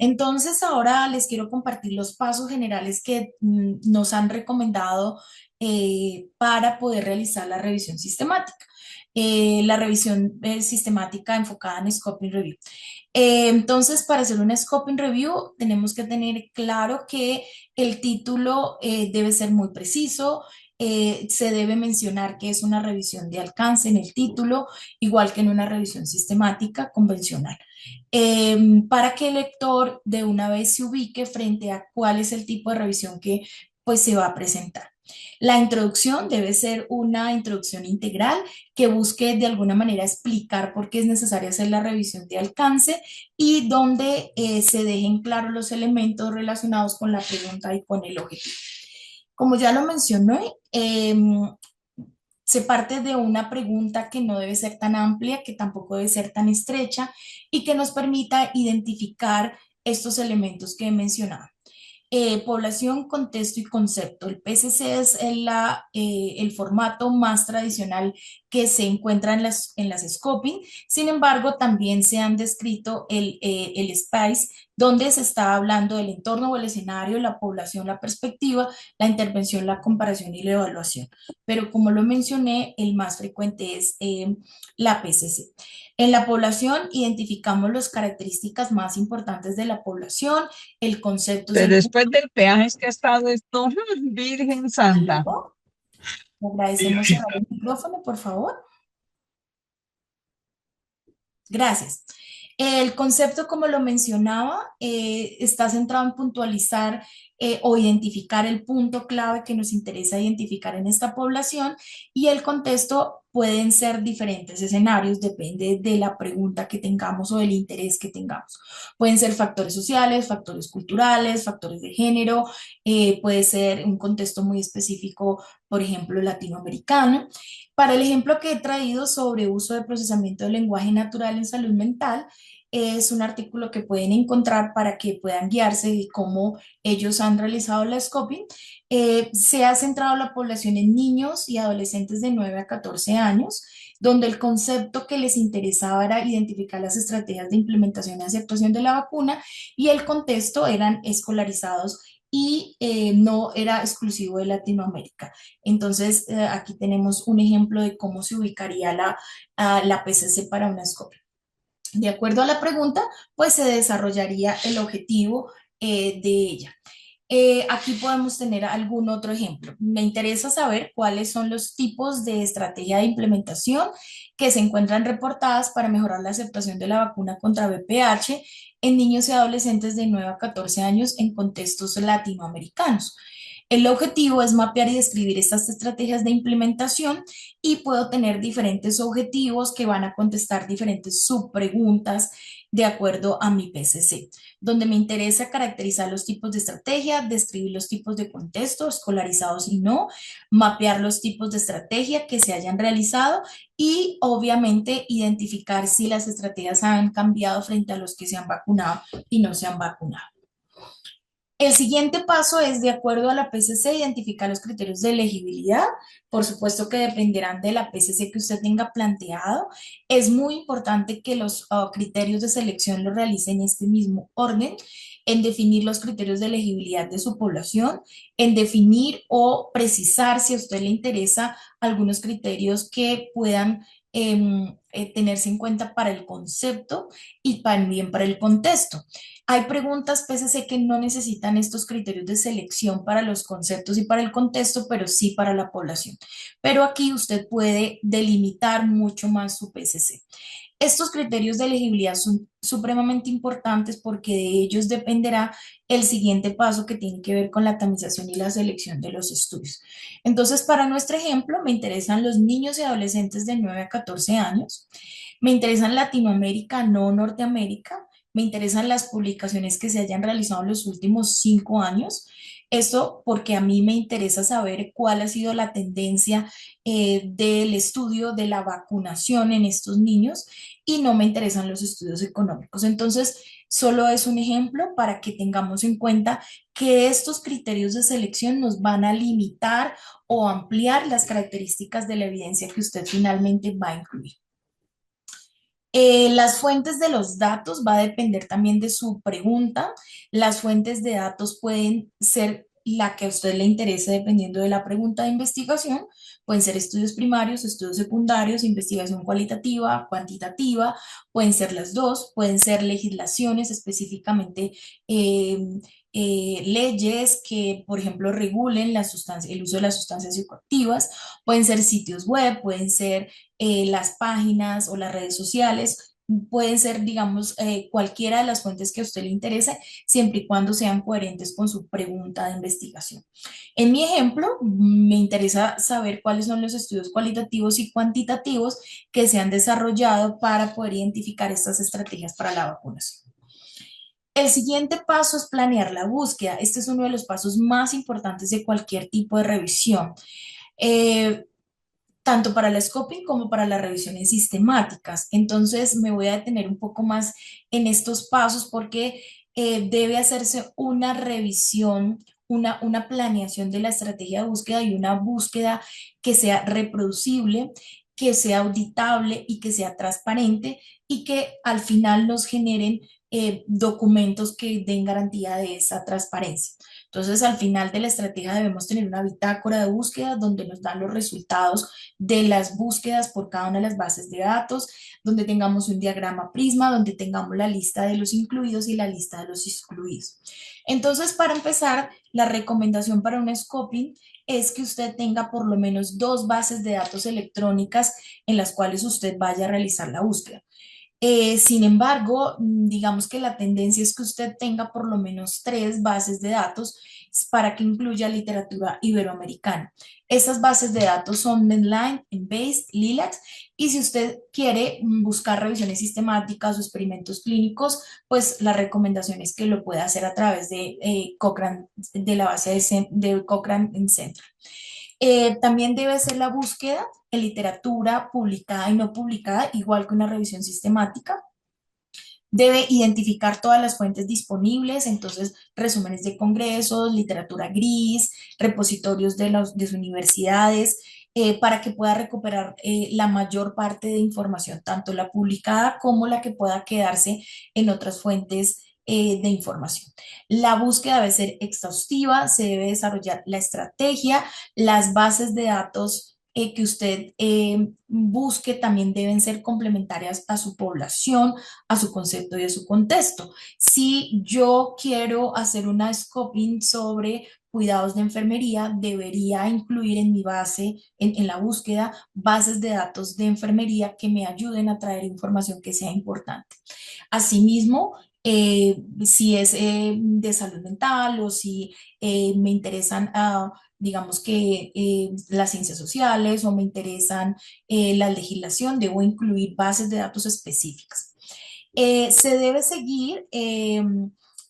Entonces, ahora les quiero compartir los pasos generales que nos han recomendado para poder realizar la revisión sistemática. La revisión sistemática enfocada en Scoping Review. Entonces, para hacer una Scoping Review, tenemos que tener claro que el título debe ser muy preciso. Se debe mencionar que es una revisión de alcance en el título, igual que en una revisión sistemática convencional, para que el lector de una vez se ubique frente a cuál es el tipo de revisión que pues se va a presentar. La introducción debe ser una introducción integral que busque de alguna manera explicar por qué es necesaria hacer la revisión de alcance y donde se dejen claros los elementos relacionados con la pregunta y con el objetivo. Como ya lo mencioné, se parte de una pregunta que no debe ser tan amplia, que tampoco debe ser tan estrecha y que nos permita identificar estos elementos que he mencionado. Población, contexto y concepto. El PCC es el formato más tradicional que se encuentra en las scoping. Sin embargo, también se han descrito el SPICE, donde se está hablando del entorno o el escenario, la población, la perspectiva, la intervención, la comparación y la evaluación. Pero como lo mencioné, el más frecuente es la PCC. En la población identificamos las características más importantes de la población. El concepto es Pero el después del peaje es que ha estado esto, Virgen Santa. público. Agradecemos cerrar el micrófono, por favor. Gracias. El concepto, como lo mencionaba, está centrado en puntualizar o identificar el punto clave que nos interesa identificar en esta población, y el contexto pueden ser diferentes escenarios, depende de la pregunta que tengamos o del interés que tengamos. Pueden ser factores sociales, factores culturales, factores de género, puede ser un contexto muy específico, por ejemplo, latinoamericano. Para el ejemplo que he traído sobre uso de procesamiento del lenguaje natural en salud mental, es un artículo que pueden encontrar para que puedan guiarse de cómo ellos han realizado la scoping. Se ha centrado la población en niños y adolescentes de 9 a 14 años, donde el concepto que les interesaba era identificar las estrategias de implementación y aceptación de la vacuna, y el contexto eran escolarizados y no era exclusivo de Latinoamérica. Entonces, aquí tenemos un ejemplo de cómo se ubicaría la PCC para una SCOP. De acuerdo a la pregunta, pues se desarrollaría el objetivo de ella. Aquí podemos tener algún otro ejemplo. Me interesa saber cuáles son los tipos de estrategia de implementación que se encuentran reportadas para mejorar la aceptación de la vacuna contra VPH en niños y adolescentes de 9 a 14 años en contextos latinoamericanos. El objetivo es mapear y describir estas estrategias de implementación, y puedo tener diferentes objetivos que van a contestar diferentes subpreguntas de acuerdo a mi PCC, donde me interesa caracterizar los tipos de estrategia, describir los tipos de contexto, escolarizados y no, mapear los tipos de estrategia que se hayan realizado y obviamente identificar si las estrategias han cambiado frente a los que se han vacunado y no se han vacunado. El siguiente paso es, de acuerdo a la PCC, identificar los criterios de elegibilidad. Por supuesto que dependerán de la PCC que usted tenga planteado. Es muy importante que los criterios de selección los realice en este mismo orden, en definir los criterios de elegibilidad de su población, en definir o precisar, si a usted le interesa, algunos criterios que puedan tenerse en cuenta para el concepto y también para el contexto. Hay preguntas PCC que no necesitan estos criterios de selección para los conceptos y para el contexto, pero sí para la población. Pero aquí usted puede delimitar mucho más su PCC. Estos criterios de elegibilidad son supremamente importantes porque de ellos dependerá el siguiente paso, que tiene que ver con la tamización y la selección de los estudios. Entonces, para nuestro ejemplo, me interesan los niños y adolescentes de 9 a 14 años, me interesan Latinoamérica, no Norteamérica, me interesan las publicaciones que se hayan realizado en los últimos 5 años. Esto porque a mí me interesa saber cuál ha sido la tendencia del estudio de la vacunación en estos niños, y no me interesan los estudios económicos. Entonces, solo es un ejemplo para que tengamos en cuenta que estos criterios de selección nos van a limitar o ampliar las características de la evidencia que usted finalmente va a incluir. Las fuentes de los datos va a depender también de su pregunta. Las fuentes de datos pueden ser la que a usted le interese dependiendo de la pregunta de investigación. Pueden ser estudios primarios, estudios secundarios, investigación cualitativa, cuantitativa, pueden ser las dos, pueden ser legislaciones específicamente, eh, leyes que, por ejemplo, regulen el uso de las sustancias psicoactivas, pueden ser sitios web, pueden ser las páginas o las redes sociales, pueden ser, digamos, cualquiera de las fuentes que a usted le interese, siempre y cuando sean coherentes con su pregunta de investigación. En mi ejemplo, me interesa saber cuáles son los estudios cualitativos y cuantitativos que se han desarrollado para poder identificar estas estrategias para la vacunación. El siguiente paso es planear la búsqueda. Este es uno de los pasos más importantes de cualquier tipo de revisión. Eh, Tanto para el scoping como para las revisiones sistemáticas. Entonces me voy a detener un poco más en estos pasos porque debe hacerse una revisión, una planeación de la estrategia de búsqueda y una búsqueda que sea reproducible, que sea auditable y que sea transparente y que al final nos generen documentos que den garantía de esa transparencia. Entonces, al final de la estrategia debemos tener una bitácora de búsqueda donde nos dan los resultados de las búsquedas por cada una de las bases de datos, donde tengamos un diagrama prisma, donde tengamos la lista de los incluidos y la lista de los excluidos. Entonces, para empezar, la recomendación para un scoping es que usted tenga por lo menos dos bases de datos electrónicas en las cuales usted vaya a realizar la búsqueda. Sin embargo, digamos que la tendencia es que usted tenga por lo menos tres bases de datos para que incluya literatura iberoamericana. Estas bases de datos son Medline, Embase, Lilacs, y si usted quiere buscar revisiones sistemáticas o experimentos clínicos, pues la recomendación es que lo pueda hacer a través de Cochrane, de la base de Cochrane en Central. También debe ser la búsqueda en literatura publicada y no publicada, igual que una revisión sistemática. Debe identificar todas las fuentes disponibles, entonces resúmenes de congresos, literatura gris, repositorios de sus universidades, para que pueda recuperar la mayor parte de información, tanto la publicada como la que pueda quedarse en otras fuentes de información. La búsqueda debe ser exhaustiva, se debe desarrollar la estrategia, las bases de datos que usted busque también deben ser complementarias a su población, a su concepto y a su contexto. Si yo quiero hacer una scoping sobre cuidados de enfermería, debería incluir en mi base, en la búsqueda, bases de datos de enfermería que me ayuden a traer información que sea importante. Asimismo, si es de salud mental o si me interesan, digamos que las ciencias sociales o me interesan la legislación, debo incluir bases de datos específicas. Se debe seguir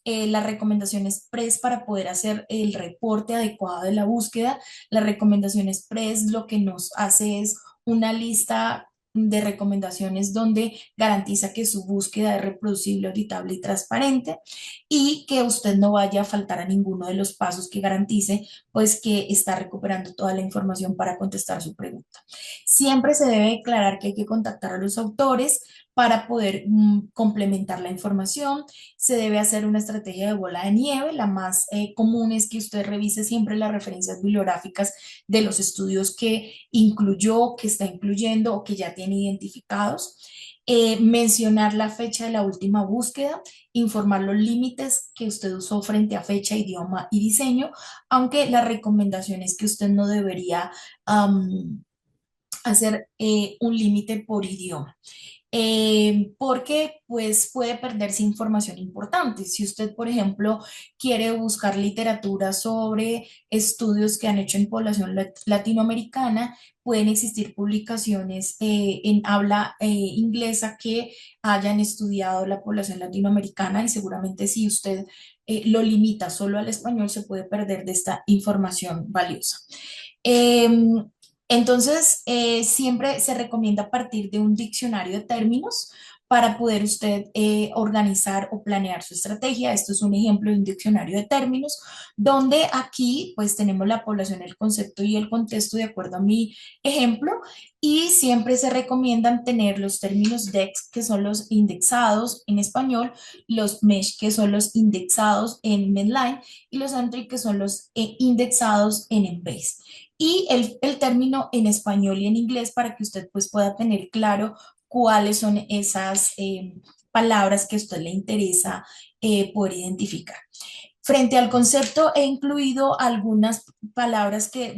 las recomendaciones PRES para poder hacer el reporte adecuado de la búsqueda. Las recomendaciones PRES lo que nos hace es una lista de recomendaciones donde garantiza que su búsqueda es reproducible, auditable y transparente y que usted no vaya a faltar a ninguno de los pasos que garantice pues que está recuperando toda la información para contestar su pregunta. Siempre se debe declarar que hay que contactar a los autores para poder complementar la información. Se debe hacer una estrategia de bola de nieve. La más común es que usted revise siempre las referencias bibliográficas de los estudios que incluyó, que está incluyendo o que ya tiene identificados. Mencionar la fecha de la última búsqueda, informar los límites que usted usó frente a fecha, idioma y diseño, aunque la recomendación es que usted no debería hacer un límite por idioma. Porque pues puede perderse información importante. Si usted, por ejemplo, quiere buscar literatura sobre estudios que han hecho en población latinoamericana, pueden existir publicaciones en habla inglesa que hayan estudiado la población latinoamericana y seguramente si usted lo limita solo al español, se puede perder de esta información valiosa. Entonces, siempre se recomienda partir de un diccionario de términos para poder usted organizar o planear su estrategia. Esto es un ejemplo de un diccionario de términos, donde aquí pues tenemos la población, el concepto y el contexto de acuerdo a mi ejemplo, y siempre se recomiendan tener los términos DEX, que son los indexados en español, los MESH, que son los indexados en Medline, y los entry, que son los indexados en Embase. Y el término en español y en inglés para que usted pues pueda tener claro cuáles son esas palabras que a usted le interesa poder identificar. Frente al concepto he incluido algunas palabras que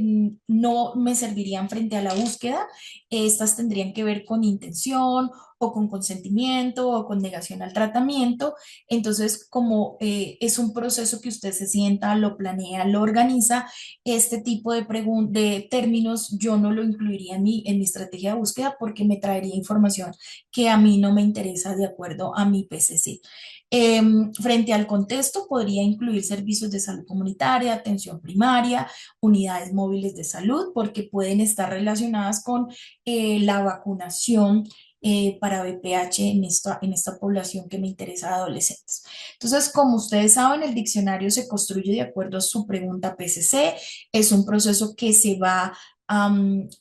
no me servirían frente a la búsqueda. Estas tendrían que ver con intención o con consentimiento o con negación al tratamiento. Entonces, como es un proceso que usted se sienta, lo planea, lo organiza, este tipo de términos yo no lo incluiría en mi estrategia de búsqueda porque me traería información que a mí no me interesa de acuerdo a mi PCC. Frente al contexto, podría incluir servicios de salud comunitaria, atención primaria, unidades móviles de salud, porque pueden estar relacionadas con la vacunación para VPH en esta población que me interesa de adolescentes. Entonces, como ustedes saben, el diccionario se construye de acuerdo a su pregunta PCC. Es un proceso que se va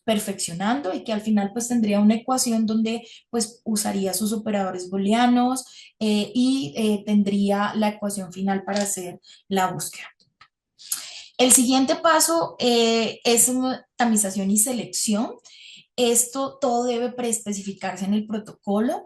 perfeccionando y que al final pues tendría una ecuación donde pues usaría sus operadores booleanos y tendría la ecuación final para hacer la búsqueda. El siguiente paso es tamización y selección. Esto todo debe preespecificarse en el protocolo.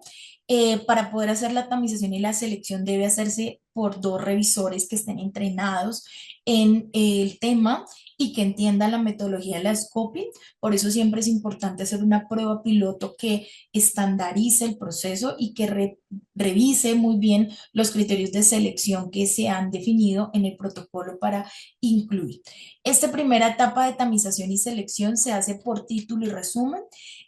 Para poder hacer la tamización y la selección debe hacerse por dos revisores que estén entrenados en el tema y que entiendan la metodología de la scoping. Por eso siempre es importante hacer una prueba piloto que estandarice el proceso y que revise muy bien los criterios de selección que se han definido en el protocolo para incluir. Esta primera etapa de tamización y selección se hace por título y resumen.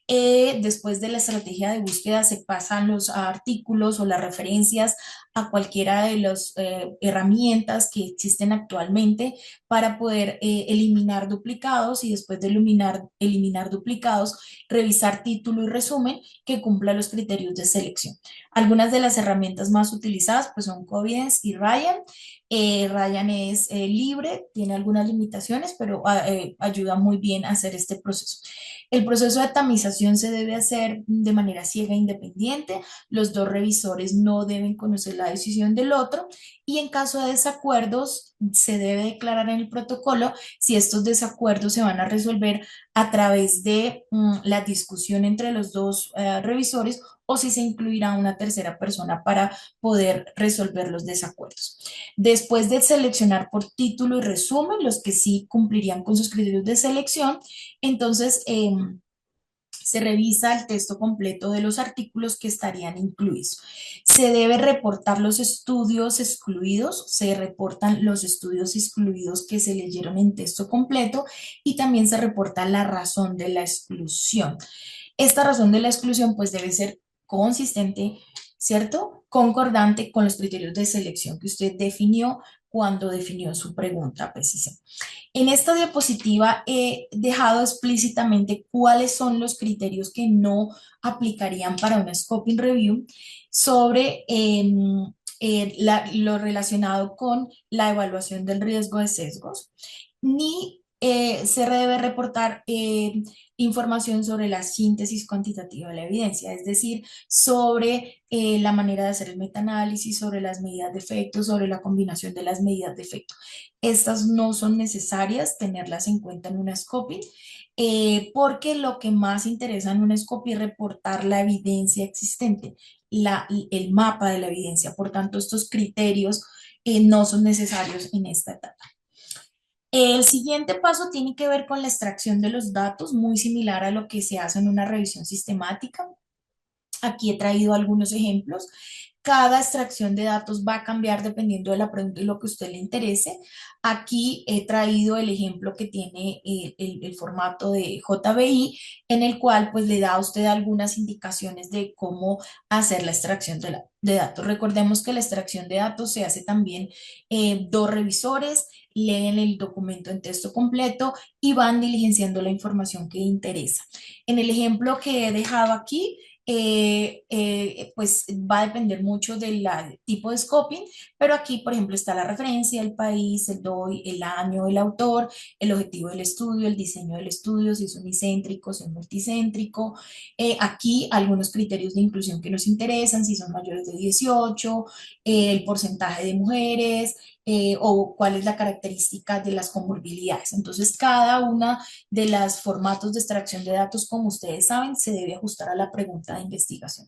Después de la estrategia de búsqueda se pasan los artículos o las referencias a cualquiera de las herramientas que existen actualmente para poder eliminar duplicados y después de eliminar duplicados, revisar título y resumen que cumpla los criterios de selección. Algunas de las herramientas más utilizadas pues son Covidence y Ryan. Ryan es libre, tiene algunas limitaciones, pero ayuda muy bien a hacer este proceso. El proceso de tamización se debe hacer de manera ciega e independiente. Los dos revisores no deben conocer la decisión del otro y en caso de desacuerdos se debe declarar en el protocolo si estos desacuerdos se van a resolver a través de la discusión entre los dos revisores o si se incluirá una tercera persona para poder resolver los desacuerdos. Después de seleccionar por título y resumen, los que sí cumplirían con sus criterios de selección, entonces se revisa el texto completo de los artículos que estarían incluidos. Se debe reportar los estudios excluidos, se reportan los estudios excluidos que se leyeron en texto completo y también se reporta la razón de la exclusión. Esta razón de la exclusión pues debe ser consistente, ¿cierto? Concordante con los criterios de selección que usted definió cuando definió su pregunta precisa. En esta diapositiva he dejado explícitamente cuáles son los criterios que no aplicarían para una scoping review sobre lo relacionado con la evaluación del riesgo de sesgos, ni se debe reportar información sobre la síntesis cuantitativa de la evidencia, es decir, sobre la manera de hacer el metaanálisis, sobre las medidas de efecto, sobre la combinación de las medidas de efecto. Estas no son necesarias tenerlas en cuenta en una scoping, porque lo que más interesa en una scoping es reportar la evidencia existente, el mapa de la evidencia. Por tanto, estos criterios no son necesarios en esta etapa. El siguiente paso tiene que ver con la extracción de los datos, muy similar a lo que se hace en una revisión sistemática. Aquí he traído algunos ejemplos. Cada extracción de datos va a cambiar dependiendo de la pregunta y lo que a usted le interese. Aquí he traído el ejemplo que tiene el formato de JBI, en el cual pues le da a usted algunas indicaciones de cómo hacer la extracción de datos. Recordemos que la extracción de datos se hace también dos revisores, leen el documento en texto completo y van diligenciando la información que interesa. En el ejemplo que he dejado aquí, pues va a depender mucho del tipo de scoping, pero aquí, por ejemplo, está la referencia, el país, el DOI, el año, el autor, el objetivo del estudio, el diseño del estudio, si es unicéntrico, si es multicéntrico. Aquí algunos criterios de inclusión que nos interesan, si son mayores de 18, el porcentaje de mujeres, o cuál es la característica de las comorbilidades. Entonces, cada una de los formatos de extracción de datos, como ustedes saben, se debe ajustar a la pregunta de investigación.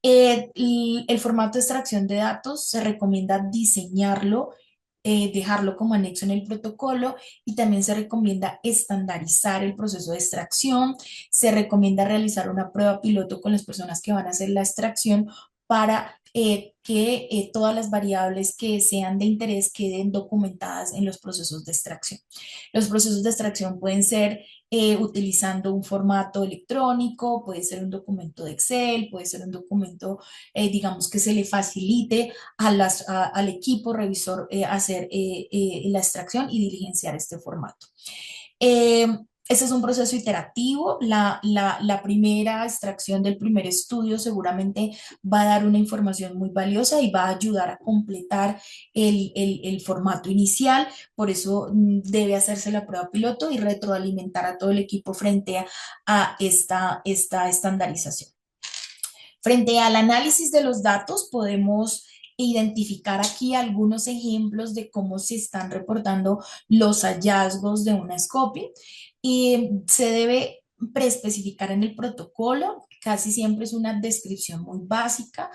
El formato de extracción de datos se recomienda diseñarlo, dejarlo como anexo en el protocolo, y también se recomienda estandarizar el proceso de extracción. Se recomienda realizar una prueba piloto con las personas que van a hacer la extracción para que todas las variables que sean de interés queden documentadas en los procesos de extracción. Los procesos de extracción pueden ser utilizando un formato electrónico, puede ser un documento de Excel, puede ser un documento, digamos, que se le facilite al equipo revisor hacer la extracción y diligenciar este formato. Eh, Este es un proceso iterativo. La primera extracción del primer estudio seguramente va a dar una información muy valiosa y va a ayudar a completar el formato inicial. Por eso debe hacerse la prueba piloto y retroalimentar a todo el equipo frente a esta estandarización. Frente al análisis de los datos, podemos identificar aquí algunos ejemplos de cómo se están reportando los hallazgos de una SCOPY, y se debe preespecificar en el protocolo. Casi siempre es una descripción muy básica.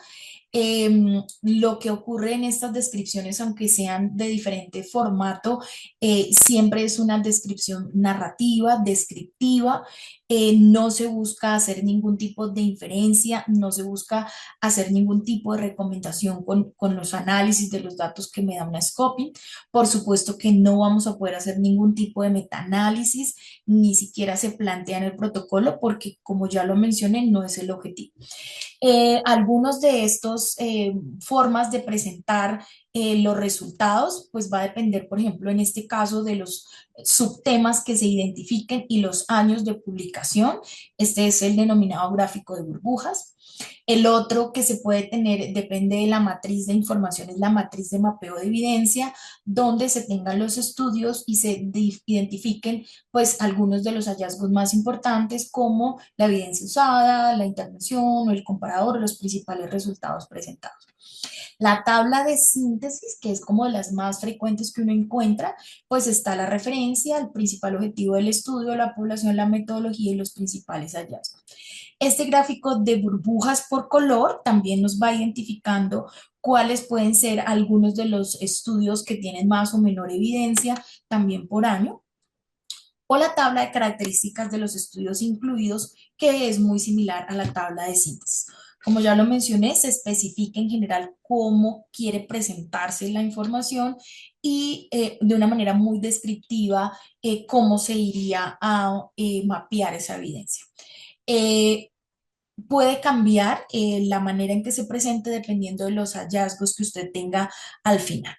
Lo que ocurre en estas descripciones, aunque sean de diferente formato, siempre es una descripción narrativa, descriptiva. No se busca hacer ningún tipo de inferencia, no se busca hacer ningún tipo de recomendación con los análisis de los datos que me da una scoping. Por supuesto que no vamos a poder hacer ningún tipo de metaanálisis, ni siquiera se plantea en el protocolo, porque como ya lo mencioné, no es el objetivo. Algunos de estos formas de presentar los resultados, pues va a depender, por ejemplo, en este caso, de los subtemas que se identifiquen y los años de publicación. Este es el denominado gráfico de burbujas. El otro que se puede tener, depende de la matriz de información, es la matriz de mapeo de evidencia, donde se tengan los estudios y se identifiquen pues algunos de los hallazgos más importantes, como la evidencia usada, la intervención o el comparador, los principales resultados presentados. La tabla de síntesis, que es como de las más frecuentes que uno encuentra, pues está la referencia, el principal objetivo del estudio, la población, la metodología y los principales hallazgos. Este gráfico de burbujas por color también nos va identificando cuáles pueden ser algunos de los estudios que tienen más o menor evidencia, también por año, o la tabla de características de los estudios incluidos, que es muy similar a la tabla de síntesis. Como ya lo mencioné, se especifica en general cómo quiere presentarse la información, y de una manera muy descriptiva cómo se iría a mapear esa evidencia. Eh, Puede cambiar la manera en que se presente dependiendo de los hallazgos que usted tenga al final.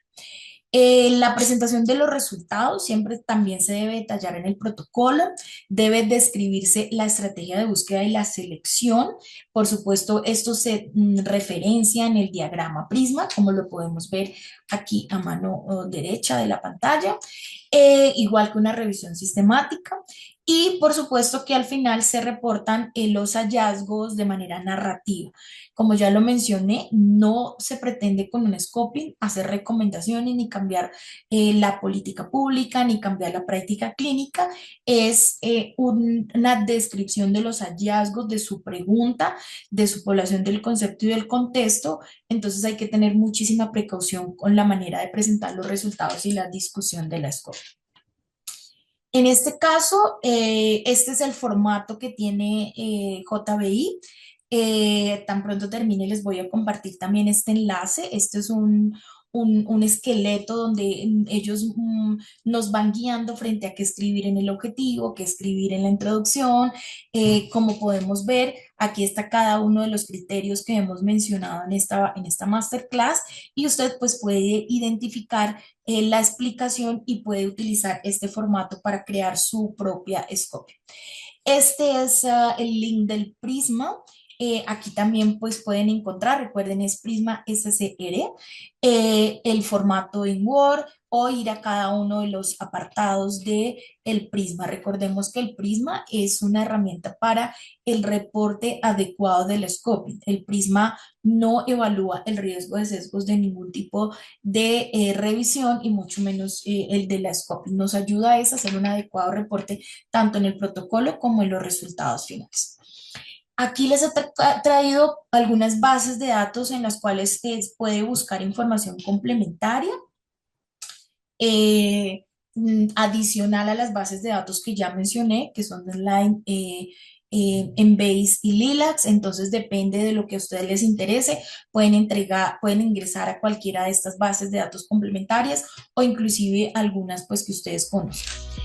La presentación de los resultados siempre también se debe detallar en el protocolo, debe describirse la estrategia de búsqueda y la selección. Por supuesto, esto se referencia en el diagrama Prisma, como lo podemos ver aquí a mano derecha de la pantalla, igual que una revisión sistemática. Y por supuesto que al final se reportan los hallazgos de manera narrativa. Como ya lo mencioné, no se pretende con un scoping hacer recomendaciones ni cambiar la política pública ni cambiar la práctica clínica. Es una descripción de los hallazgos, de su pregunta, de su población, del concepto y del contexto. Entonces hay que tener muchísima precaución con la manera de presentar los resultados y la discusión de la scoping. En este caso, este es el formato que tiene JBI. Tan pronto termine, les voy a compartir también este enlace. Este es un esqueleto donde ellos nos van guiando frente a qué escribir en el objetivo, qué escribir en la introducción. Como podemos ver, aquí está cada uno de los criterios que hemos mencionado en esta masterclass, y usted pues puede identificar la explicación y puede utilizar este formato para crear su propia scope. Este es el link del Prisma. aquí también pues pueden encontrar, recuerden, es Prisma SCR, el formato en Word o ir a cada uno de los apartados de el Prisma. Recordemos que el Prisma es una herramienta para el reporte adecuado del scoping. El Prisma no evalúa el riesgo de sesgos de ningún tipo de revisión y mucho menos el de la scoping. Nos ayuda a hacer un adecuado reporte tanto en el protocolo como en los resultados finales. Aquí les he traído algunas bases de datos en las cuales puede buscar información complementaria, eh, adicional a las bases de datos que ya mencioné, que son online, Embase y Lilacs. Entonces depende de lo que a ustedes les interese, pueden ingresar a cualquiera de estas bases de datos complementarias o inclusive algunas pues que ustedes conozcan.